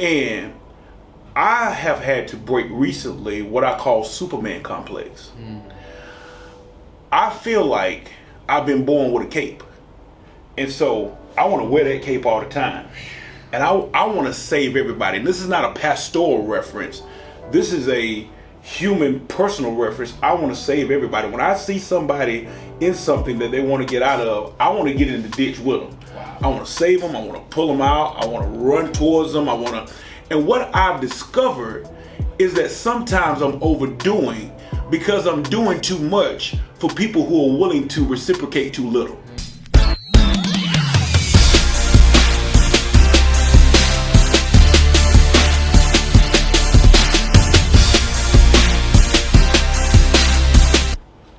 And I have had to break recently what I call Superman complex. I feel like I've been born with a cape. And so I want to wear that cape all the time. And I want to save everybody. And this is not a pastoral reference. This is a human personal reference. I want to save everybody. When I see somebody in something that they want to get out of, I want to get in the ditch with them. Wow. I want to save them. I want to pull them out. I want to run towards them. And what I've discovered is that sometimes I'm overdoing because I'm doing too much for people who are willing to reciprocate too little.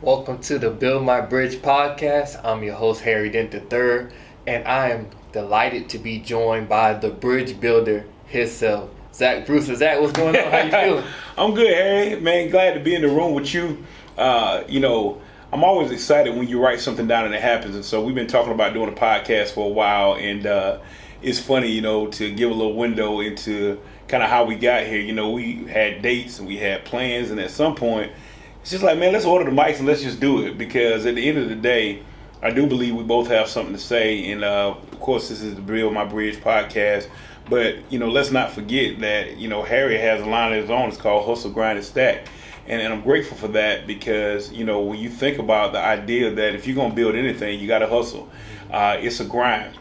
Welcome to the Build My Bridge podcast. I'm your host, Harry Dent III, and I am delighted to be joined by the bridge builder himself, Zach Brewster. Zach, what's going on? How you feeling? I'm good, Harry. Man, glad to be in the room with you. I'm always excited when you write something down and it happens. And so we've been talking about doing a podcast for a while, and it's funny, to give a little window into kind of how we got here. We had dates and we had plans, and at some point, it's just like, man, let's order the mics and let's just do it, because at the end of the day, I do believe we both have something to say. And of course, this is the Build My Bridge podcast. But, let's not forget that, Harry has a line of his own. It's called Hustle, Grind, and Stack. And I'm grateful for that because, when you think about the idea that if you're going to build anything, you got to hustle. It's a grind.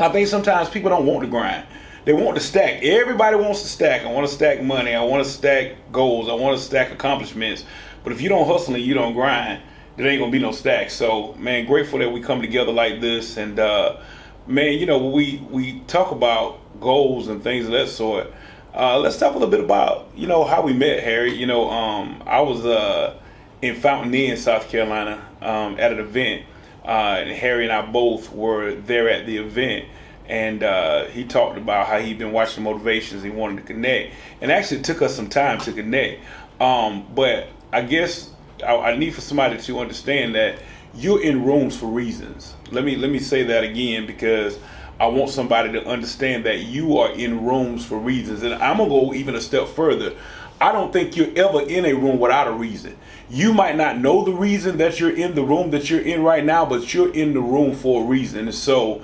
I think sometimes people don't want to grind. They want to stack. Everybody wants to stack. I want to stack money. I want to stack goals. I want to stack accomplishments. But if you don't hustle and you don't grind, there ain't going to be no stack. So, man, grateful that we come together like this. And, man, we talk about goals and things of that sort. Let's talk a little bit about, how we met, Harry. I was in Fountain Inn, South Carolina, at an event. And Harry and I both were there at the event. And he talked about how he'd been watching motivations. He wanted to connect. And actually it took us some time to connect. But I guess I need for somebody to understand that you're in rooms for reasons. Let me say that again, because I want somebody to understand that you are in rooms for reasons. And I'm going to go even a step further. I don't think you're ever in a room without a reason. You might not know the reason that you're in the room that you're in right now, but you're in the room for a reason. And so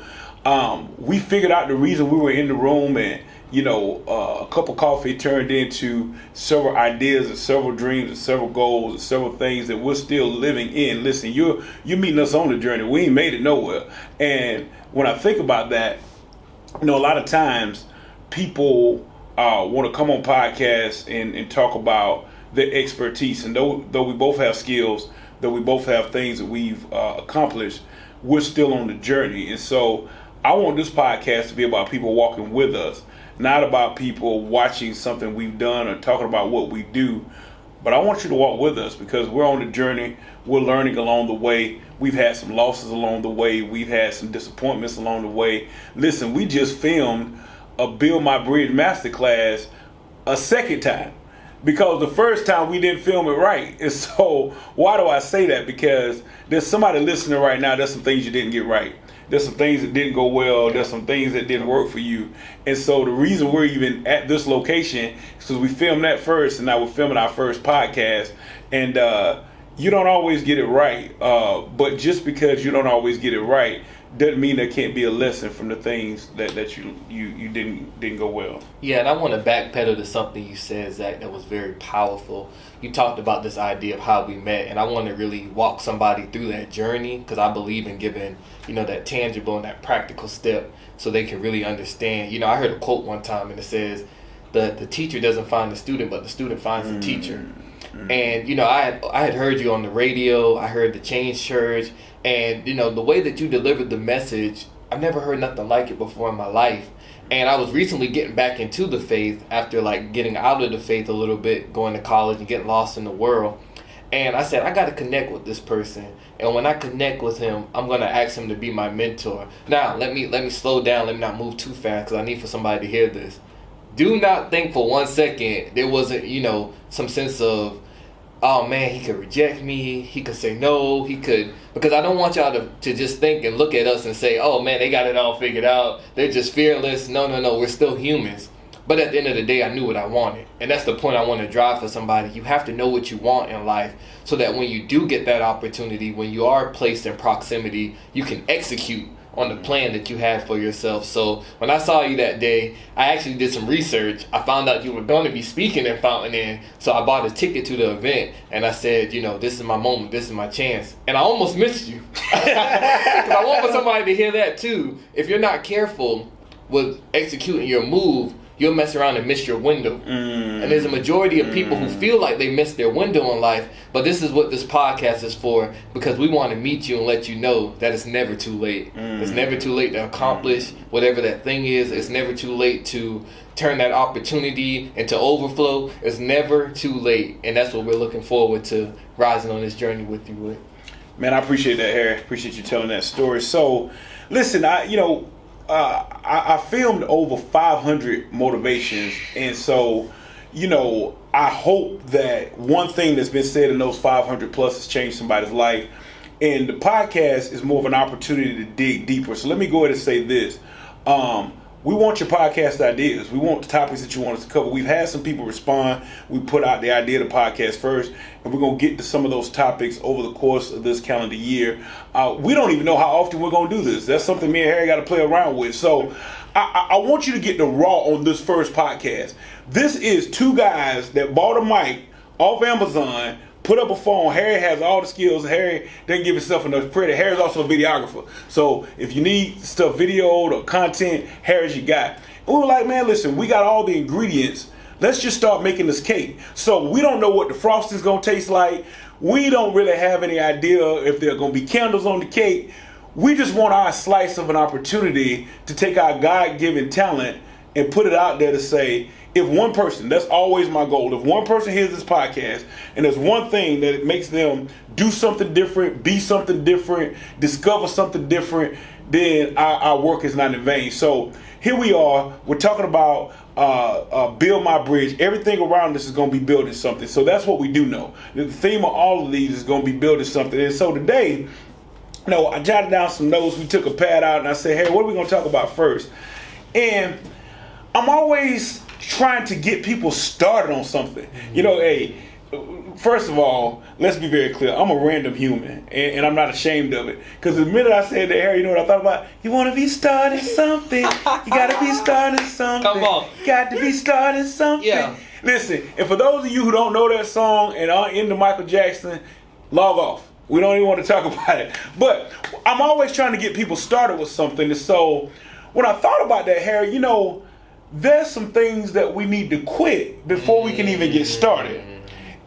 we figured out the reason we were in the room, and a cup of coffee turned into several ideas and several dreams and several goals and several things that we're still living in. Listen, you're meeting us on the journey. We ain't made it nowhere. And when I think about that, a lot of times people want to come on podcasts and talk about their expertise. And though we both have skills, though we both have things that we've accomplished, we're still on the journey. And so I want this podcast to be about people walking with us, not about people watching something we've done or talking about what we do. But I want you to walk with us because we're on the journey. We're learning along the way. We've had some losses along the way. We've had some disappointments along the way. Listen, we just filmed a Build My Bridge Masterclass a second time because the first time we didn't film it right. And so why do I say that? Because there's somebody listening right now. There's some things you didn't get right. There's some things that didn't go well. There's some things that didn't work for you. And so the reason we're even at this location is because we filmed that first, and now we're filming our first podcast. And you don't always get it right. But just because you don't always get it right doesn't mean there can't be a lesson from the things that you didn't go well. Yeah, and I want to backpedal to something you said, Zach, that was very powerful. You talked about this idea of how we met, and I want to really walk somebody through that journey because I believe in giving, that tangible and that practical step so they can really understand. I heard a quote one time, and it says, the teacher doesn't find the student, but the student finds the teacher. And, I had heard you on the radio. I heard the Change Church. And, the way that you delivered the message, I've never heard nothing like it before in my life. And I was recently getting back into the faith after, getting out of the faith a little bit, going to college and getting lost in the world. And I said, I got to connect with this person. And when I connect with him, I'm going to ask him to be my mentor. Now, let me slow down. Let me not move too fast because I need for somebody to hear this. Do not think for 1 second there wasn't, some sense of, oh man, he could reject me, he could say no, he could, because I don't want y'all to just think and look at us and say, oh man, they got it all figured out, they're just fearless. No, we're still humans. But at the end of the day, I knew what I wanted. And that's the point I want to drive for somebody. You have to know what you want in life so that when you do get that opportunity, when you are placed in proximity, you can execute on the plan that you had for yourself. So when I saw you that day, I actually did some research. I found out you were going to be speaking in Fountain Inn, so I bought a ticket to the event, and I said, this is my moment, this is my chance. And I almost missed you. 'Cause I want for somebody to hear that too. If you're not careful with executing your move, you'll mess around and miss your window. And there's a majority of people who feel like they missed their window in life, but this is what this podcast is for, because we want to meet you and let you know that it's never too late. It's never too late to accomplish whatever that thing is. It's never too late to turn that opportunity into overflow. It's never too late, and that's what we're looking forward to rising on this journey with you with. Man, I appreciate that, Harry. Appreciate you telling that story. So, listen, I filmed over 500 motivations, and so, I hope that one thing that's been said in those 500 plus has changed somebody's life. And the podcast is more of an opportunity to dig deeper. So let me go ahead and say this. We want your podcast ideas. We want the topics that you want us to cover. We've had some people respond. We put out the idea of the podcast first, and we're going to get to some of those topics over the course of this calendar year. We don't even know how often we're going to do this. That's something me and Harry got to play around with. So I want you to get the raw on this first podcast. This is two guys that bought a mic off Amazon, put up a phone. Harry has all the skills. Harry doesn't give himself enough credit. Harry's also a videographer. So if you need stuff videoed or content, Harry's your guy. And we were like, man, listen, we got all the ingredients. Let's just start making this cake. So we don't know what the frosting's going to taste like. We don't really have any idea if there are going to be candles on the cake. We just want our slice of an opportunity to take our God-given talent and put it out there to say, if one person, that's always my goal, if one person hears this podcast and there's one thing that it makes them do something different, be something different, discover something different, then our work is not in vain. So here we are. We're talking about build my bridge. Everything around us is going to be building something. So that's what we do know. The theme of all of these is going to be building something. And so today, I jotted down some notes. We took a pad out and I said, hey, what are we going to talk about first? And I'm always trying to get people started on something. Hey, first of all, let's be very clear. I'm a random human, and I'm not ashamed of it. Because the minute I said that, Harry, you know what I thought about? You want to be starting something. You got to be starting something. Come on. Got to be starting something. Yeah. Listen, and for those of you who don't know that song and aren't into Michael Jackson, log off. We don't even want to talk about it. But I'm always trying to get people started with something. And so when I thought about that, Harry, there's some things that we need to quit before we can even get started.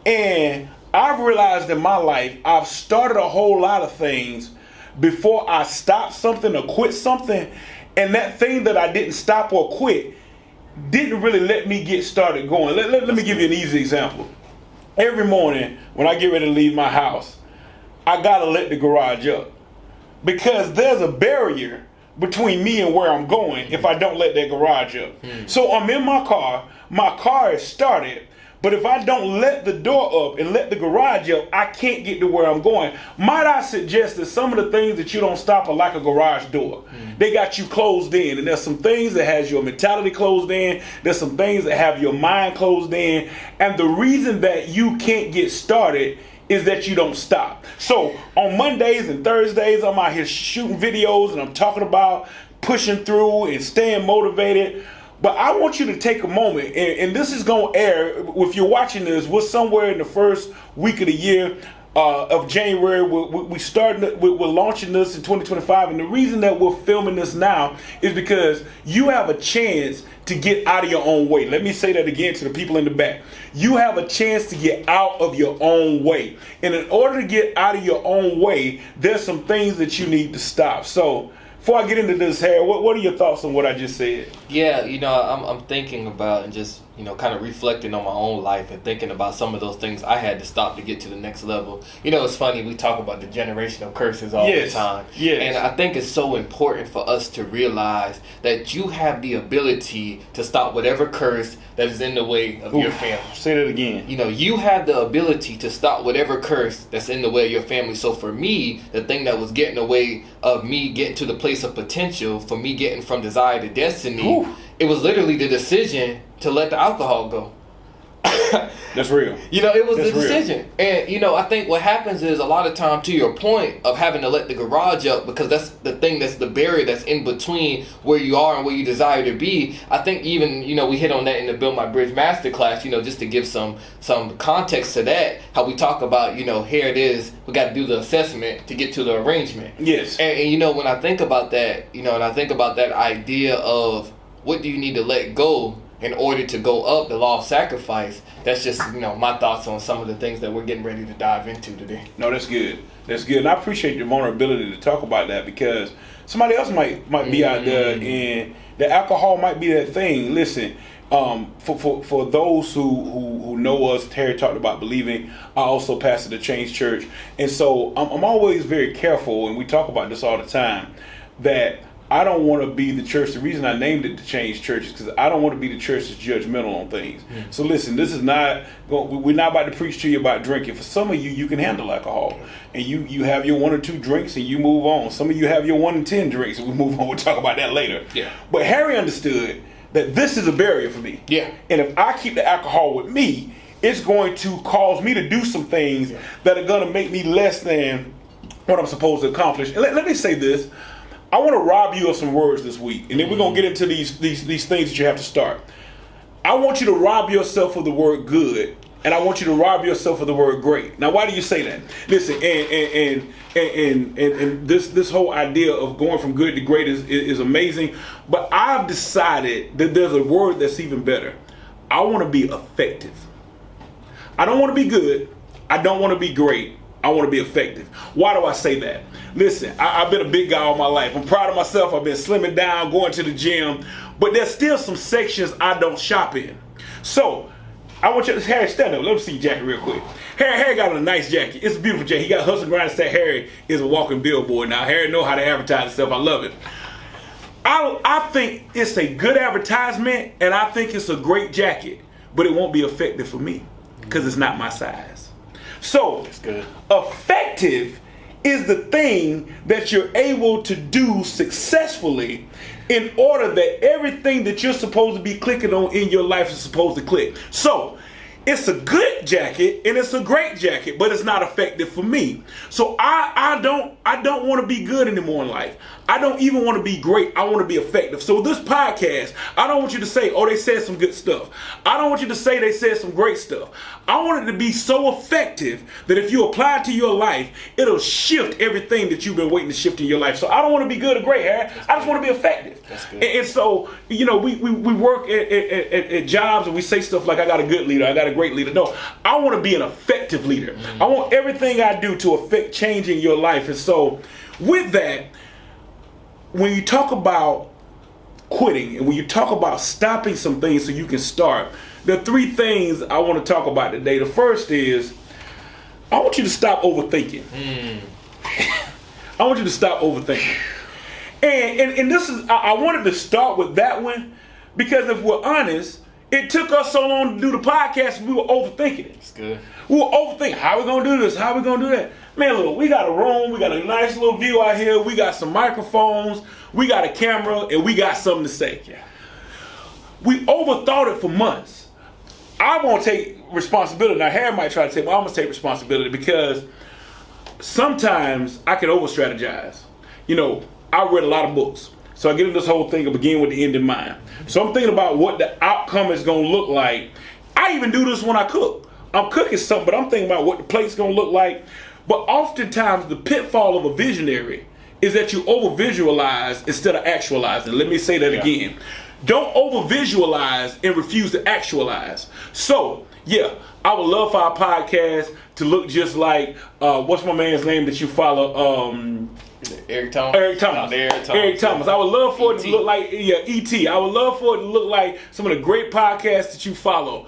And I've realized in my life, I've started a whole lot of things before I stopped something or quit something. And that thing that I didn't stop or quit didn't really let me get started going. Let me give you an easy example. Every morning when I get ready to leave my house, I got to let the garage up. Because there's a barrier between me and where I'm going if I don't let that garage up. So I'm in my car is started, but if I don't let the door up and let the garage up, I can't get to where I'm going. Might I suggest that some of the things that you don't stop are like a garage door. They got you closed in, and there's some things that has your mentality closed in, there's some things that have your mind closed in, and the reason that you can't get started is that you don't stop. So on Mondays and Thursdays, I'm out here shooting videos and I'm talking about pushing through and staying motivated. But I want you to take a moment, and this is going to air, if you're watching this, we're somewhere in the first week of the year of January. We're launching this in 2025, and the reason that we're filming this now is because you have a chance to get out of your own way. Let me say that again to the people in the back. You have a chance to get out of your own way. And in order to get out of your own way, there's some things that you need to stop. So before I get into this, Harry, what are your thoughts on what I just said? Yeah, I'm thinking about and just, kind of reflecting on my own life and thinking about some of those things I had to stop to get to the next level. It's funny, we talk about the generational curses all the time. Yes. And I think it's so important for us to realize that you have the ability to stop whatever curse that is in the way of your family. Say that again. You have the ability to stop whatever curse that's in the way of your family. So for me, the thing that was getting in the way of me getting to the place of potential, for me getting from desire to destiny, it was literally the decision to let the alcohol go. That's real. You know, it was That's the decision. Real. And, you know, I think what happens is a lot of time, to your point of having to let the garage up, because that's the thing, that's the barrier that's in between where you are and where you desire to be. I think even, you know, we hit on that in the Build My Bridge Masterclass, you know, just to give some context to that, how we talk about, you know, here it is, we got to do the assessment to get to the arrangement. Yes. And, you know, when I think about that, you know, and I think about that idea of what do you need to let go in order to go up the law of sacrifice, that's just, you know, my thoughts on some of the things that we're getting ready to dive into today. No, that's good. That's good. And I appreciate your vulnerability to talk about that, because somebody else might be out there, and the alcohol might be that thing. Listen, for those who know us, Terry talked about believing. I also pastor the Change Church. And so I'm always very careful, and we talk about this all the time, that I don't want to be the church. The reason I named it the Change Church is because I don't want to be the church that's judgmental on things. So listen, this is not, we're not about to preach to you about drinking. For some of you, you can handle alcohol, and you have your 1 or 2 drinks and you move on. Some of you have your 1 and 10 drinks, and we move on. We'll talk about that later. Yeah. But Harry understood that this is a barrier for me. Yeah. And if I keep the alcohol with me, it's going to cause me to do some things that are going to make me less than what I'm supposed to accomplish. And let me say this. I want to rob you of some words this week, and then we're going to get into these things that you have to start. I want you to rob yourself of the word good, and I want you to rob yourself of the word great. Now, why do you say that? Listen, and this whole idea of going from good to great is amazing, but I've decided that there's a word that's even better. I want to be effective. I don't want to be good. I don't want to be great. I want to be effective. Why do I say that? Listen, I've been a big guy all my life. I'm proud of myself. I've been slimming down, going to the gym, but there's still some sections I don't shop in. So I want you to, Harry, stand up. Let me see your jacket real quick. Harry got a nice jacket. It's a beautiful jacket. He got hustle grind. Said Harry is a walking billboard. Now Harry know how to advertise himself. I love it. I think it's a good advertisement, and I think it's a great jacket, but it won't be effective for me because it's not my size. So, That's good. Effective is the thing that you're able to do successfully in order that everything that you're supposed to be clicking on in your life is supposed to click. So, it's a good jacket and it's a great jacket, but it's not effective for me. So I don't want to be good anymore in life. I don't even want to be great. I want to be effective. So this podcast, I don't want you to say, oh, they said some good stuff. I don't want you to say they said some great stuff. I want it to be so effective that if you apply it to your life, it'll shift everything that you've been waiting to shift in your life. So I don't want to be good or great, Harry. I just want to be effective. That's good. And so, you know, we work at jobs and we say stuff like, I got a good leader, I got a great leader. No, I want to be an effective leader. I want everything I do to affect change in your life. And so with that, when you talk about quitting and when you talk about stopping some things so you can start, there are 3 things I want to talk about today. The first is, I want you to stop overthinking. I want you to stop overthinking. And this is, I wanted to start with that one because if we're honest, it took us so long to do the podcast, we were overthinking it. That's good. We were overthinking, how we going to do this? How we going to do that? Man, look, we got a room, we got a nice little view out here, we got some microphones, we got a camera, and we got something to say. Yeah. We overthought it for months. I won't take responsibility. Now, Harry might try to take, but I'm going to take responsibility because sometimes I can over-strategize. You know, I read a lot of books. So I get into this whole thing of begin with the end in mind. So I'm thinking about what the outcome is going to look like. I even do this when I cook. I'm cooking something, but I'm thinking about what the plate's going to look like. But oftentimes the pitfall of a visionary is that you over-visualize instead of actualizing. Let me say that again. Don't over-visualize and refuse to actualize. So, yeah, I would love for our podcast to look just like, what's my man's name that you follow? Eric Thomas. Eric Thomas. I would love for it to look like, E.T. I would love for it to look like some of the great podcasts that you follow.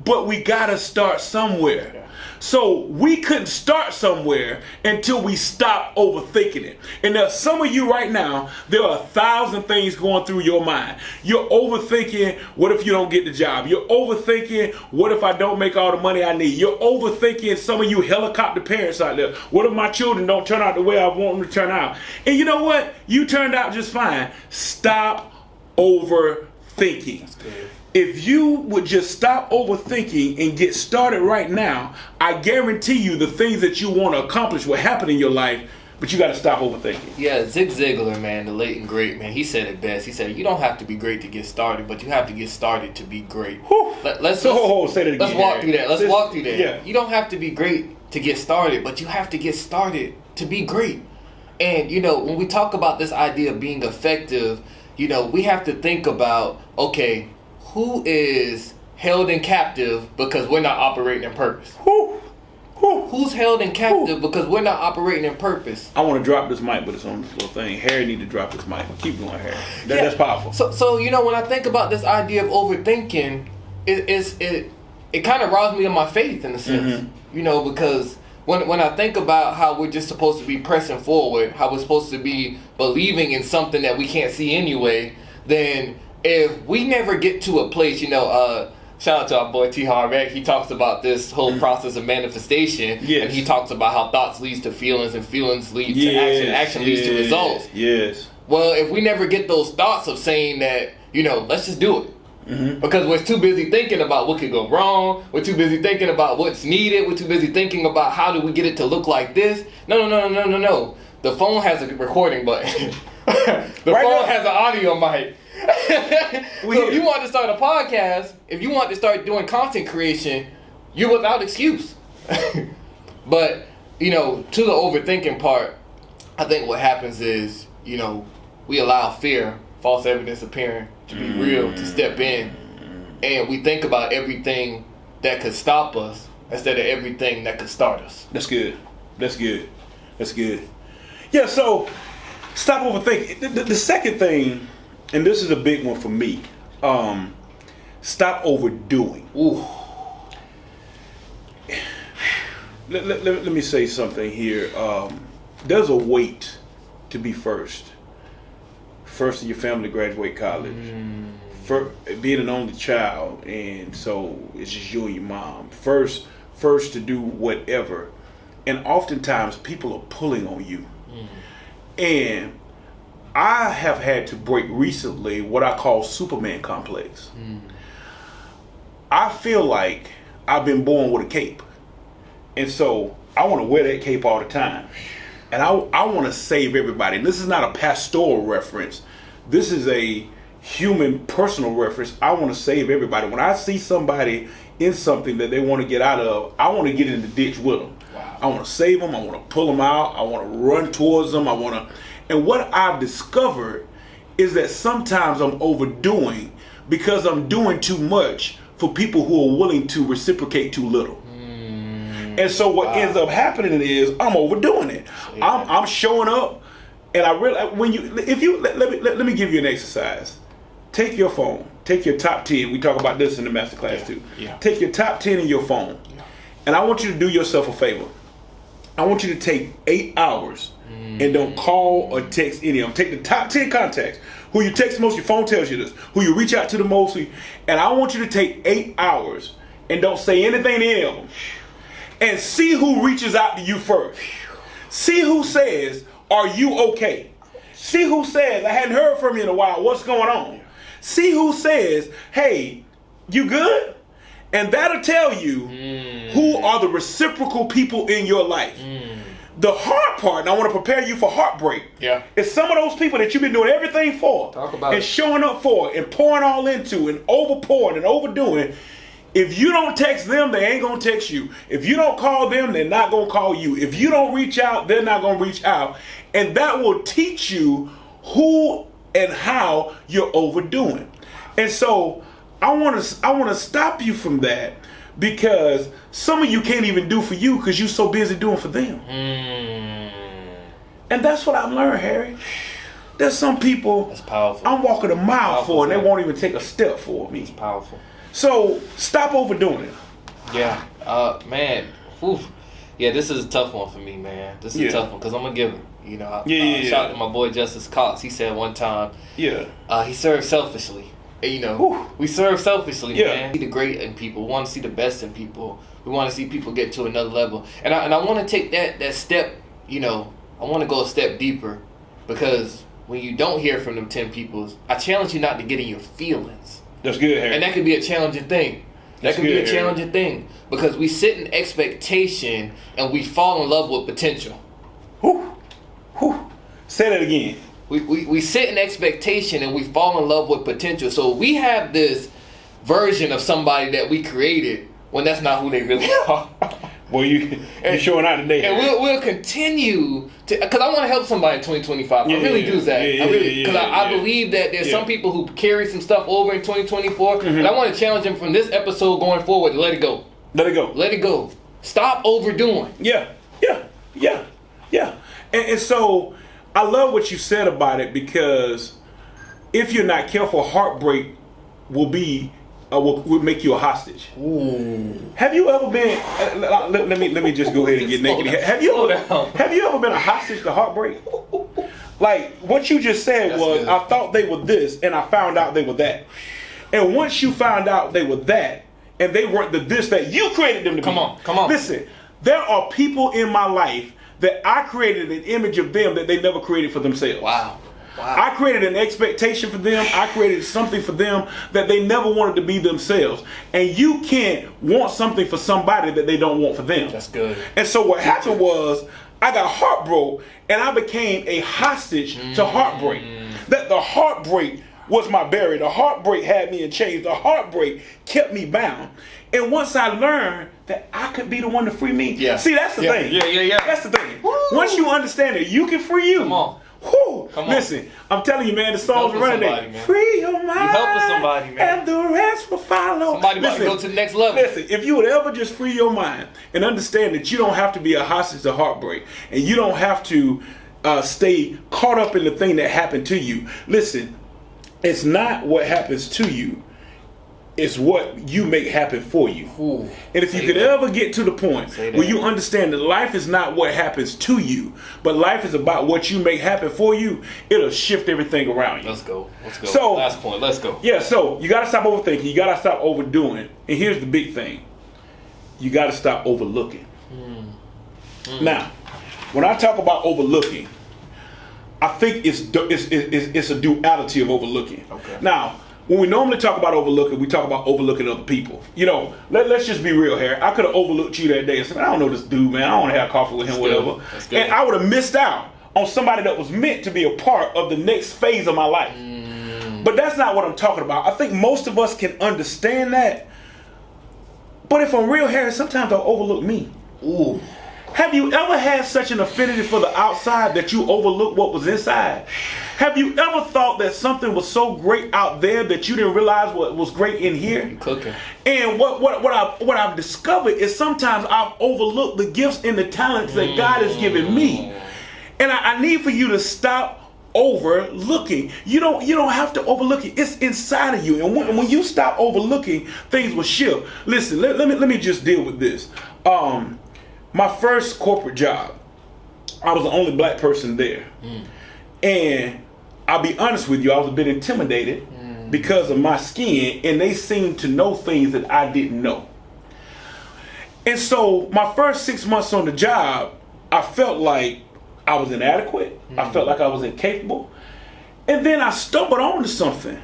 But we got to start somewhere. Yeah. So we couldn't start somewhere until we stopped overthinking it. And there's some of you right now, there are 1,000 things going through your mind. You're overthinking, what if you don't get the job? You're overthinking, what if I don't make all the money I need? You're overthinking, some of you helicopter parents out there, what if my children don't turn out the way I want them to turn out? And you know what? You turned out just fine. Stop overthinking. If you would just stop overthinking and get started right now, I guarantee you the things that you want to accomplish will happen in your life, but you got to stop overthinking. Yeah, Zig Ziglar, man, the late and great, man, he said it best. He said, you don't have to be great to get started, but you have to get started to be great. Let's say that again. Let's walk through that. Let's walk through that. Yeah. You don't have to be great to get started, but you have to get started to be great. And, you know, when we talk about this idea of being effective, you know, we have to think about, okay, who is held in captive because we're not operating in purpose? Who's held in captive because we're not operating in purpose? I want to drop this mic, but it's on this little thing. Harry need to drop this mic. Keep going, Harry. That's powerful. So you know, when I think about this idea of overthinking, it kind of robs me of my faith in a sense. Mm-hmm. You know, because when I think about how we're just supposed to be pressing forward, how we're supposed to be believing in something that we can't see anyway, then if we never get to a place, you know, shout out to our boy T. Hartbreak. He talks about this whole process of manifestation, and he talks about how thoughts leads to feelings, and feelings lead to action, action leads to results. Yes. Well, if we never get those thoughts of saying that, you know, let's just do it. Mm-hmm. Because we're too busy thinking about what could go wrong. We're too busy thinking about what's needed. We're too busy thinking about how do we get it to look like this. No. The phone has a recording button. The phone has an audio mic. So if you want to start a podcast, if you want to start doing content creation, you're without excuse. But, you know, to the overthinking part, I think what happens is, you know, we allow fear, false evidence appearing to be real, to step in, and we think about everything that could stop us instead of everything that could start us. That's good. Yeah, so stop overthinking. The second thing, and this is a big one for me, stop overdoing. Ooh. Let me say something here. There's a weight to be first in your family to graduate college, for being an only child, and so it's just you and your mom. First to do whatever, and oftentimes people are pulling on you, and I have had to break recently what I call Superman complex. I feel like I've been born with a cape, and so I want to wear that cape all the time. And I want to save everybody. And this is not a pastoral reference. This is a human personal reference. I want to save everybody. When I see somebody in something that they want to get out of, I want to get in the ditch with them. Wow. I want to save them. I want to pull them out. I want to run towards them. And what I've discovered is that sometimes I'm overdoing because I'm doing too much for people who are willing to reciprocate too little. And so what ends up happening is I'm overdoing it. Yeah. I'm showing up, and I realize let me give you an exercise. Take your phone, take your top 10. We talk about this in the Masterclass too. Yeah. Take your top 10 in your phone, and I want you to do yourself a favor. I want you to take 8 hours and don't call or text any of them. Take the top 10 contacts. Who you text most, your phone tells you this. Who you reach out to the most, and I want you to take 8 hours and don't say anything to any of them. And see who reaches out to you first. See who says, are you okay? See who says, I hadn't heard from you in a while, what's going on? See who says, hey, you good? And that'll tell you who are the reciprocal people in your life. The hard part, and I want to prepare you for heartbreak, is some of those people that you've been doing everything for, and showing up for, and pouring all into, and overpouring and overdoing. If you don't text them, they ain't going to text you. If you don't call them, they're not going to call you. If you don't reach out, they're not going to reach out. And that will teach you who and how you're overdoing. And so I want to stop you from that, because some of you can't even do for you because you're so busy doing for them. And that's what I've learned, Harry. There's some people that's powerful. I'm walking a mile for, and they won't even take a step for me. It's powerful. So stop overdoing it. Yeah, man. Whew. Yeah, this is a tough one for me, man. This is a tough one because I'm a giver. You know, shout out to my boy Justice Cox. He said one time, he served selfishly. And, you know, we serve selfishly, man. We see the great in people. We want to see the best in people. We want to see people get to another level. And I want to take that step. You know, I want to go a step deeper, because when you don't hear from them 10 people, I challenge you not to get in your feelings. That's good, Harry. And that could be a challenging thing. That could be a challenging thing because we sit in expectation and we fall in love with potential. Whew. Say that again. We sit in expectation and we fall in love with potential. So we have this version of somebody that we created when that's not who they really are. Well, you're showing out today. And we'll continue to, because I want to help somebody in 2025. I really do, Zach. I believe that there's some people who carry some stuff over in 2024, and I want to challenge them from this episode going forward to let it go. Let it go. Let it go. Stop overdoing. Yeah. And so I love what you said about it, because if you're not careful, heartbreak will make you a hostage. Ooh. Have you ever been? Let me just go ahead and get naked. Have you ever been a hostage to heartbreak? Like what you just said was, I thought they were this, and I found out they were that. And once you found out they were that, and they weren't the this that you created them to be. Come on. Listen, there are people in my life that I created an image of them that they never created for themselves. Wow. I created an expectation for them. I created something for them that they never wanted to be themselves. And you can't want something for somebody that they don't want for them. That's good. And so what happened was, I got heartbroken and I became a hostage to heartbreak. That the heartbreak was my barrier. The heartbreak had me in chains. The heartbreak kept me bound. And once I learned that I could be the one to free me. See, that's the thing. Yeah. That's the thing. Woo. Once you understand that you can free you. Come on. Whew. Listen, I'm telling you, man, the songs are running there. Free your mind. You helping somebody, man. And the rest will follow. Somebody about to go to the next level. Listen, if you would ever just free your mind and understand that you don't have to be a hostage to heartbreak, and you don't have to stay caught up in the thing that happened to you. Listen, it's not what happens to you. It's what you make happen for you. Ooh, and if you could ever get to the point where you understand that life is not what happens to you, but life is about what you make happen for you, it'll shift everything around you. Let's go. So, last point, let's go. Yeah, so you got to stop overthinking. You got to stop overdoing. And here's the big thing. You got to stop overlooking. Now, when I talk about overlooking, I think it's a duality of overlooking. Okay. Now, when we normally talk about overlooking, we talk about overlooking other people. You know, let's just be real here. I could have overlooked you that day and said, I don't know this dude, man. I don't want to have coffee with him, whatever. And I would have missed out on somebody that was meant to be a part of the next phase of my life. But that's not what I'm talking about. I think most of us can understand that. But if I'm real, Harry, sometimes they'll overlook me. Ooh. Have you ever had such an affinity for the outside that you overlook what was inside? Have you ever thought that something was so great out there that you didn't realize what was great in here? You're cooking. And what I've discovered is sometimes I've overlooked the gifts and the talents that God has given me. And I need for you to stop overlooking. You don't have to overlook it. It's inside of you. And when you stop overlooking, things will shift. Listen, let me just deal with this. My first corporate job, I was the only black person there. And I'll be honest with you, I was a bit intimidated because of my skin, and they seemed to know things that I didn't know. And so my first 6 months on the job, I felt like I was inadequate. I felt like I was incapable. And then I stumbled onto something.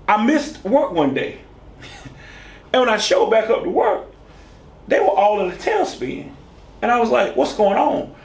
I missed work one day. And when I showed back up to work, they were all in a tailspin. And I was like, what's going on?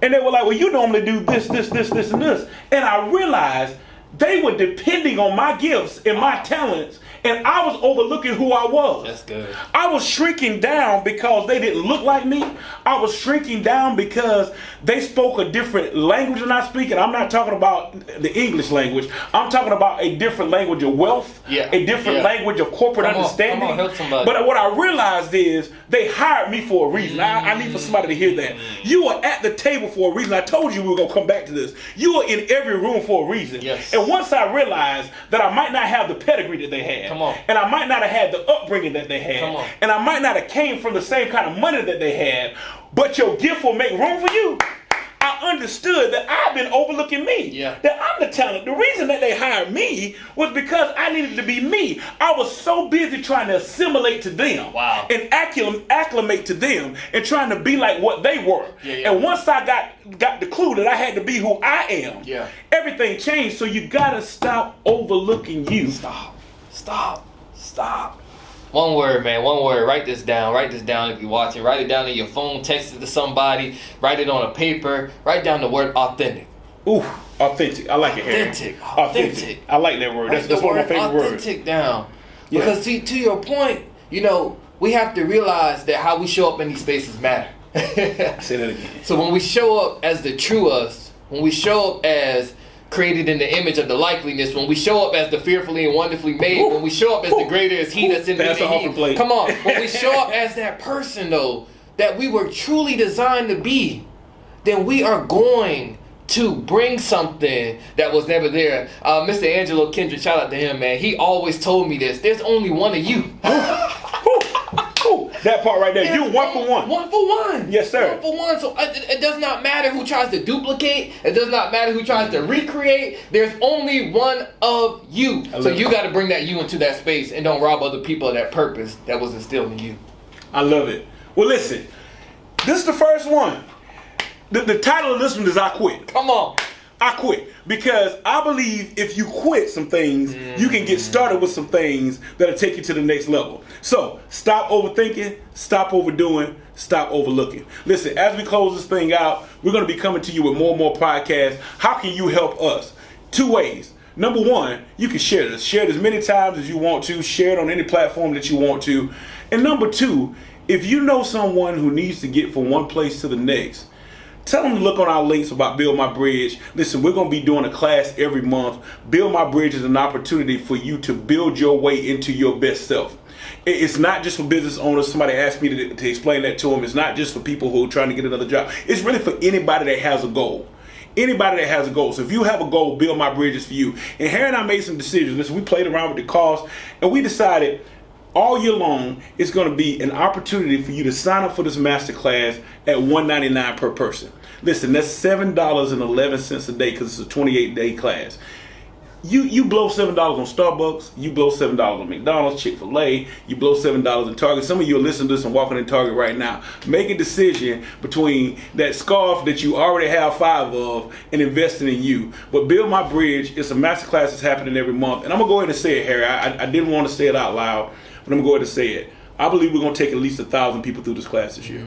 And they were like, well, you normally do this, and this. And I realized they were depending on my gifts and my talents, and I was overlooking who I was. That's good. I was shrinking down because they didn't look like me. I was shrinking down because they spoke a different language than I speak, and I'm not talking about the English language. I'm talking about a different language of wealth, a different language of corporate understanding. Come on, help somebody. But what I realized is they hired me for a reason. I need for somebody to hear that. You are at the table for a reason. I told you we were going to come back to this. You are in every room for a reason. Yes. And once I realized that I might not have the pedigree that they had, come on, and I might not have had the upbringing that they had, come on, and I might not have came from the same kind of money that they had, but your gift will make room for you. I understood that I've been overlooking me. That I'm the talent. The reason that they hired me was because I needed to be me. I was so busy trying to assimilate to them. And acclimate to them and trying to be like what they were. And once I got the clue that I had to be who I am, everything changed. So you gotta stop overlooking you. Stop. Stop. One word, man. One word. Write this down. Write this down if you're watching. Write it down in your phone. Text it to somebody. Write it on a paper. Write down the word authentic. Ooh, authentic. I like it, Harry. Authentic. I like that word. That's one of my favorite words. Authentic down. Yeah. Because to your point, we have to realize that how we show up in these spaces matter. Say that again. So when we show up as the true us, when we show up as created in the image of the likeliness, when we show up as the fearfully and wonderfully made, when we show up as the greater is he that's in me. Come on. When we show up as that person, though, that we were truly designed to be, then we are going to bring something that was never there. Mr. Angelo Kendrick, shout out to him, man. He always told me this. There's only one of you. That part right there. You one for one. One for one. Yes, sir. One for one. So it does not matter who tries to duplicate. It does not matter who tries to recreate. There's only one of you. So you got to bring that you into that space and don't rob other people of that purpose that was instilled in you. I love it. Well, listen. This is the first one. The title of this one is I Quit. Come on. I quit. Because I believe if you quit some things, you can get started with some things that'll take you to the next level. So, stop overthinking, stop overdoing, stop overlooking. Listen, as we close this thing out, we're going to be coming to you with more and more podcasts. How can you help us? 2 ways. Number one, you can share this. Share it as many times as you want to. Share it on any platform that you want to. And number two, if you know someone who needs to get from one place to the next, tell them to look on our links about Build My Bridge. Listen, we're going to be doing a class every month. Build My Bridge is an opportunity for you to build your way into your best self. It's not just for business owners. Somebody asked me to explain that to them. It's not just for people who are trying to get another job. It's really for anybody that has a goal. Anybody that has a goal. So if you have a goal, Build My Bridge is for you. And Harry and I made some decisions. Listen, we played around with the cost, and we decided all year long, it's going to be an opportunity for you to sign up for this masterclass at $199 per person. Listen, that's $7.11 a day because it's a 28-day class. You blow $7 on Starbucks, you blow $7 on McDonald's, Chick-fil-A, you blow $7 in Target. Some of you are listening to this and walking in Target right now. Make a decision between that scarf that you already have 5 of and investing in you. But Build My Bridge, it's a masterclass that's happening every month. And I'm going to go ahead and say it, Harry. I didn't want to say it out loud, but I'm going to go ahead and say it. I believe we're going to take at least 1,000 people through this class this year.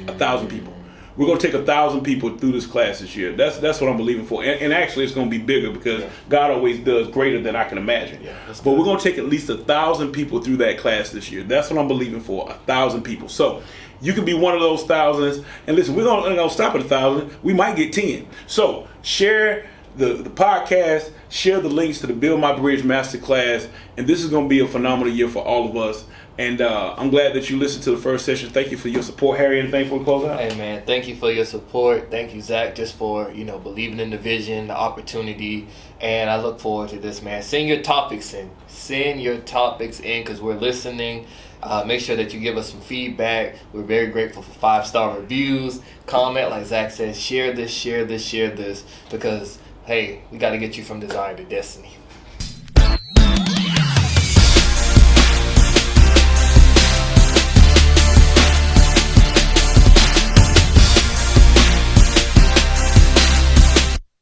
1,000 people. We're going to take 1,000 people through this class this year. That's what I'm believing for. And actually, it's going to be bigger because God always does greater than I can imagine. But we're going to take at least 1,000 people through that class this year. That's what I'm believing for, 1,000 people. So you can be one of those thousands. And listen, we're going to stop at 1,000. We might get 10. So share the podcast, share the links to the Build My Bridge Masterclass. And this is going to be a phenomenal year for all of us. And I'm glad that you listened to the first session. Thank you for your support, Harry. Anything before we close out? Hey, man, thank you for your support. Thank you, Zach, just for, believing in the vision, the opportunity. And I look forward to this, man. Send your topics in. Send your topics in because we're listening. Make sure that you give us some feedback. We're very grateful for 5-star reviews. Comment, like Zach says, share this, because, hey, we got to get you from desire to destiny.